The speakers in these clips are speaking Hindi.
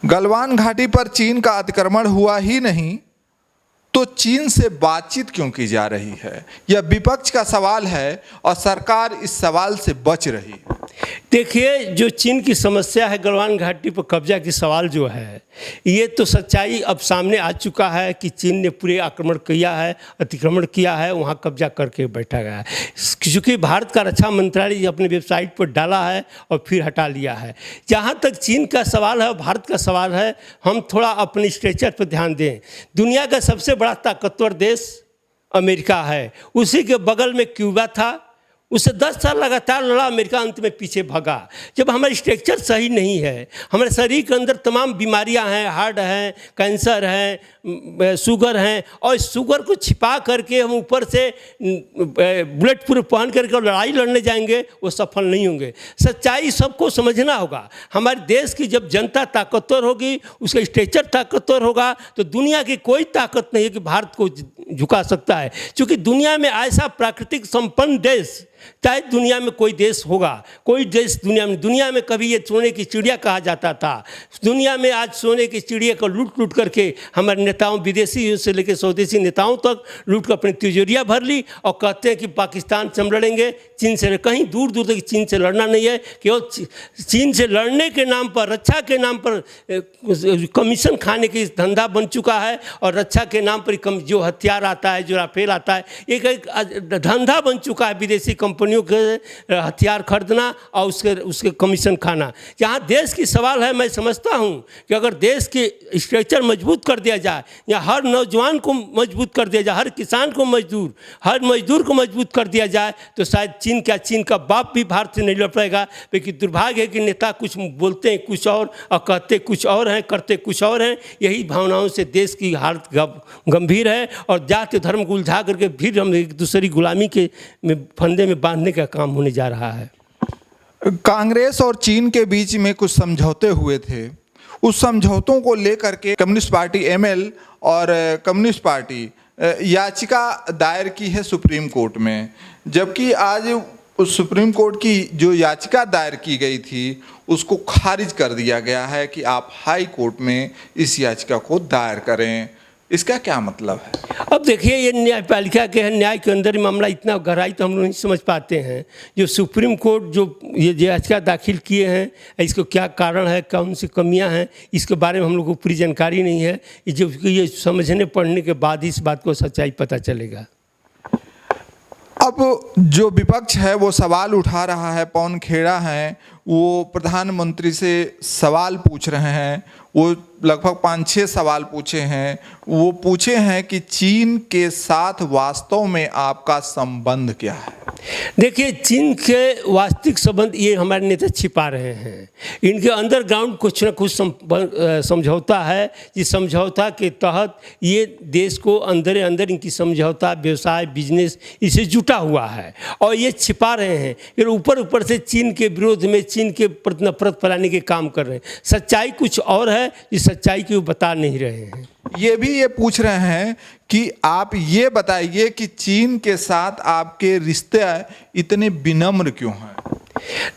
गलवान घाटी पर चीन का अतिक्रमण हुआ ही नहीं तो चीन से बातचीत क्यों की जा रही है? यह विपक्ष का सवाल है और सरकार इस सवाल से बच रही है। देखिए, जो चीन की समस्या है, गलवान घाटी पर कब्जा की सवाल जो है, ये तो सच्चाई अब सामने आ चुका है कि चीन ने पूरे आक्रमण किया है, अतिक्रमण किया है, वहाँ कब्जा करके बैठा गया है। क्योंकि भारत का रक्षा मंत्रालय अपने वेबसाइट पर डाला है और फिर हटा लिया है। जहाँ तक चीन का सवाल है, भारत का सवाल है, हम थोड़ा अपने स्ट्रेचर पर ध्यान दें। दुनिया का सबसे बड़ा ताकतवर देश अमेरिका है, उसी के बगल में क्यूबा था, उससे 10 साल लगातार लड़ा, अमेरिका अंत में पीछे भागा। जब हमारी स्ट्रक्चर सही नहीं है, हमारे शरीर के अंदर तमाम बीमारियां हैं, हार्ट हैं, कैंसर हैं, शुगर हैं, और इस शुगर को छिपा करके हम ऊपर से बुलेट प्रूफ पहन करके लड़ाई लड़ने जाएंगे, वो सफल नहीं होंगे। सच्चाई सबको समझना होगा। हमारे देश की जब जनता ताकतवर होगी, उसका स्ट्रक्चर ताकतवर होगा, तो दुनिया की कोई ताकत नहीं है कि भारत को झुका सकता है। क्योंकि दुनिया में ऐसा प्राकृतिक संपन्न देश, चाहे दुनिया में कोई देश होगा, कोई देश दुनिया में कभी ये सोने की चिड़िया कहा जाता था। दुनिया में आज सोने की चिड़िया को लूट लूट करके हमारे नेताओं, विदेशी से लेकर स्वदेशी नेताओं तक लूट कर अपनी तिजोरियाँ भर ली और कहते हैं कि पाकिस्तान से हम लड़ेंगे, चीन से। कहीं दूर दूर तक चीन से लड़ना नहीं है। केवल चीन से लड़ने के नाम पर, रक्षा के नाम पर कमीशन खाने की धंधा बन चुका है, और रक्षा के नाम पर जो हथियार आता है, जो राफेल आता है, एक धंधा बन चुका है। विदेशी कंपनियों के हथियार खरीदना और उसके कमीशन खाना। जहाँ देश की सवाल है, मैं समझता हूँ कि अगर देश के स्ट्रक्चर मजबूत कर दिया जाए, या हर नौजवान को मजबूत कर दिया जाए, हर किसान को हर मजदूर को मजबूत कर दिया जाए, तो शायद चीन का बाप भी भारत से नहीं लड़ पाएगा। लेकिन दुर्भाग्य है कि नेता कुछ बोलते हैं कुछ और कहते कुछ और हैं, करते कुछ और हैं। यही भावनाओं से देश की हालत गंभीर है, और जाति धर्म को उलझा करके फिर हम एक दूसरी गुलामी के फंदे में बांधने का काम होने जा रहा है। कांग्रेस और चीन के बीच में कुछ समझौते हुए थे। उस समझौतों को लेकर के कम्युनिस्ट पार्टी एमएल और कम्युनिस्ट पार्टी याचिका दायर की है सुप्रीम कोर्ट में, जबकि आज उस सुप्रीम कोर्ट की जो याचिका दायर की गई थी उसको खारिज कर दिया गया है कि आप हाई कोर्ट में इस याचिका को दायर करें। इसका क्या मतलब है? अब देखिए, ये न्यायपालिका के न्याय के अंदर मामला इतना गहराई तो हम लोग नहीं समझ पाते हैं। जो सुप्रीम कोर्ट जो ये याचिका दाखिल किए हैं, इसको क्या कारण है, कौन सी कमियां हैं, इसके बारे में हम लोग को पूरी जानकारी नहीं है। ये समझने पढ़ने के बाद ही इस बात को सच्चाई पता चलेगा। अब जो विपक्ष है वो सवाल उठा रहा है, पवन खेड़ा हैं, वो प्रधानमंत्री से सवाल पूछ रहे हैं। वो लगभग 5-6 सवाल पूछे हैं। वो पूछे हैं कि चीन के साथ वास्तव में आपका संबंध क्या है? देखिए, चीन के वास्तविक संबंध ये हमारे नेता छिपा रहे हैं। इनके अंडरग्राउंड कुछ न कुछ समझौता है, जिस समझौता के तहत ये देश को अंदर अंदर इनकी समझौता, व्यवसाय, बिजनेस इसे जुटा हुआ है, और ये छिपा रहे हैं। फिर ऊपर ऊपर से चीन के विरोध में, चीन के प्रति नफरत फैलाने के काम कर रहे हैं। सच्चाई कुछ और है, जिस सच्चाई की वो बता नहीं रहे हैं। ये पूछ रहे हैं कि आप ये बताइए कि चीन के साथ आपके रिश्ते इतने विनम्र क्यों हैं?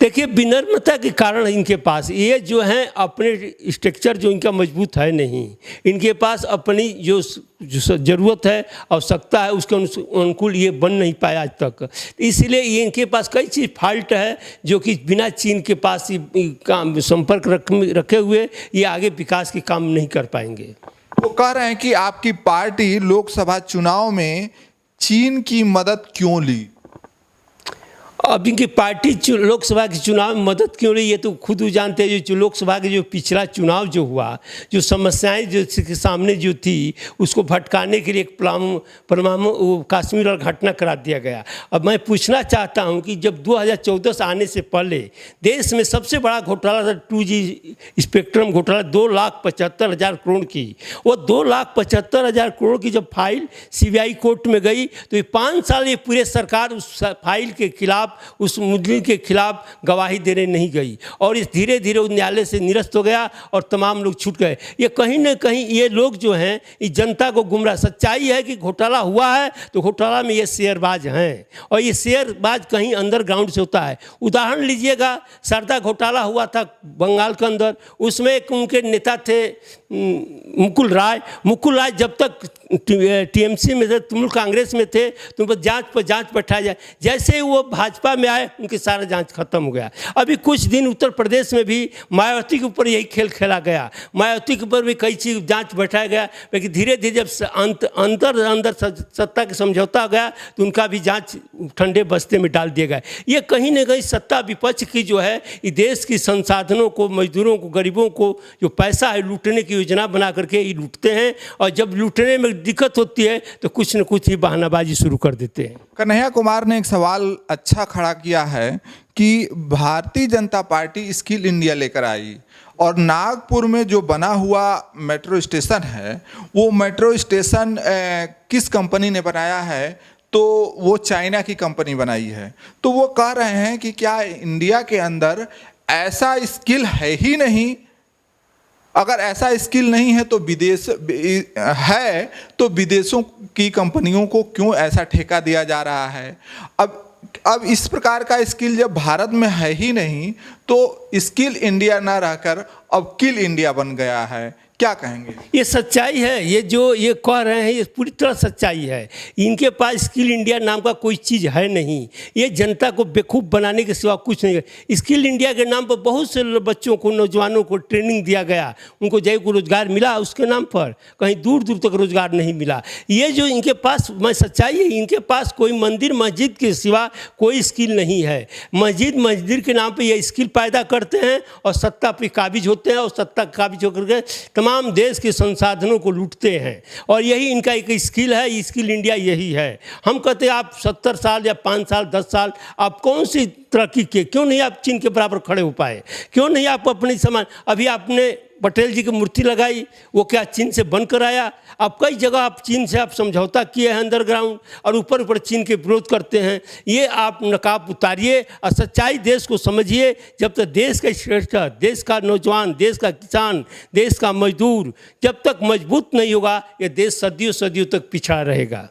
देखिए, विनम्रता के कारण इनके पास ये जो है अपने स्ट्रक्चर जो इनका मजबूत है नहीं, इनके पास अपनी जो ज़रूरत है, आवश्यकता है, उसके अनुकूल ये बन नहीं पाया आज तक। इसलिए ये इनके पास कई चीज़ फॉल्ट है जो कि बिना चीन के पास काम संपर्क रखे हुए ये आगे विकास के काम नहीं कर पाएंगे। वो कह रहे हैं कि आपकी पार्टी लोकसभा चुनाव में चीन की मदद क्यों ली? अब इनकी पार्टी लोकसभा के चुनाव में मदद क्यों रही, ये तो खुद वो जानते हैं। जो लोकसभा के जो पिछला चुनाव जो हुआ, जो समस्याएं जो के सामने जो थी, उसको भटकाने के लिए एक परमाणु कश्मीर और घटना करा दिया गया। अब मैं पूछना चाहता हूं कि जब 2014 से आने से पहले देश में सबसे बड़ा घोटाला था 2G स्पेक्ट्रम घोटाला, 2,75,000 करोड़ की। वो 2,75,000 करोड़ की जब फाइल CBI कोर्ट में गई, तो ये 5 साल ये पूरे सरकार उस फाइल के खिलाफ खिलाफ, उस मुद्दे के खिलाफ गवाही देने नहीं गई और इस धीरे धीरे उस न्यायालय से निरस्त हो गया और तमाम लोग छूट गए। ये कहीं ना कहीं ये लोग जो हैं इस जनता को गुमराह, सच्चाई है कि घोटाला हुआ है तो घोटाला में ये शेयरबाज हैं और ये शेयरबाज कहीं अंडरग्राउंड से होता है। उदाहरण लीजिएगा, शारदा घोटाला हुआ था बंगाल के अंदर, उसमें एक उनके नेता थे मुकुल राय जब तक टीएमसी में थे, तृणमूल कांग्रेस में थे, तो उन पर जांच बैठाया जाए। जैसे ही वो भाजपा में आए उनकी सारा जांच खत्म हो गया। अभी कुछ दिन उत्तर प्रदेश में भी मायावती के ऊपर यही खेल खेला गया, मायावती के ऊपर भी कई चीज़ जांच बैठाया गया, लेकिन धीरे धीरे जब अंदर सत्ता के समझौता हो गया तो उनका भी जांच ठंडे बस्ते में डाल दिया गया। ये कहीं ना कहीं सत्ता विपक्ष की जो है ये देश की संसाधनों को, मजदूरों को, गरीबों को जो पैसा है लूटने की योजना बना करके ये लूटते हैं और जब लूटने में दिक्कत होती है तो कुछ न कुछ ही बहानाबाजी शुरू कर देते हैं। कन्हैया कुमार ने एक सवाल अच्छा खड़ा किया है कि Bharatiya Janata party skill India लेकर आई और नागपुर में जो बना हुआ मेट्रो स्टेशन है वो मेट्रो स्टेशन किस कंपनी ने बनाया है, तो वो चाइना की कंपनी बनाई है। तो वो कह रहे हैं कि क्या इंडिया के अंदर ऐसा स्किल है ही नहीं, अगर ऐसा स्किल नहीं है तो विदेश है तो विदेशों की कंपनियों को क्यों ऐसा ठेका दिया जा रहा है। अब इस प्रकार का स्किल जब भारत में है ही नहीं तो स्किल इंडिया ना रहकर अब किल इंडिया बन गया है, क्या कहेंगे? ये सच्चाई है, ये जो ये कह रहे हैं ये पूरी तरह सच्चाई है। इनके पास स्किल इंडिया नाम का कोई चीज़ है नहीं, ये जनता को बेवकूफ़ बनाने के सिवा कुछ नहीं है। स्किल इंडिया के नाम पर बहुत से बच्चों को, नौजवानों को ट्रेनिंग दिया गया, उनको जय को रोजगार मिला, उसके नाम पर कहीं दूर दूर तक रोजगार नहीं मिला। ये जो इनके पास सच्चाई है, इनके पास कोई मंदिर मस्जिद के सिवा कोई स्किल नहीं है। मस्जिद के नाम पर ये स्किल पैदा करते हैं और सत्ता पर काबिज होते हैं और सत्ता काबिज होकर के तमाम देश के संसाधनों को लूटते हैं और यही इनका एक स्किल है। स्किल इंडिया यही है। हम कहते हैं आप 70 साल या 5 साल 10 साल आप कौन सी तरक्की के, क्यों नहीं आप चीन के बराबर खड़े हो पाए, क्यों नहीं आप अपनी समान, अभी आपने पटेल जी की मूर्ति लगाई, वो क्या चीन से बनकर आया? अब कई जगह आप चीन से आप समझौता किए हैं अंडरग्राउंड और ऊपर चीन के विरोध करते हैं। ये आप नकाब उतारिए और सच्चाई देश को समझिए। जब तक देश का श्रेष्ठ, देश का नौजवान, देश का किसान, देश का मजदूर जब तक मजबूत नहीं होगा ये देश सदियों तक पिछड़ा रहेगा।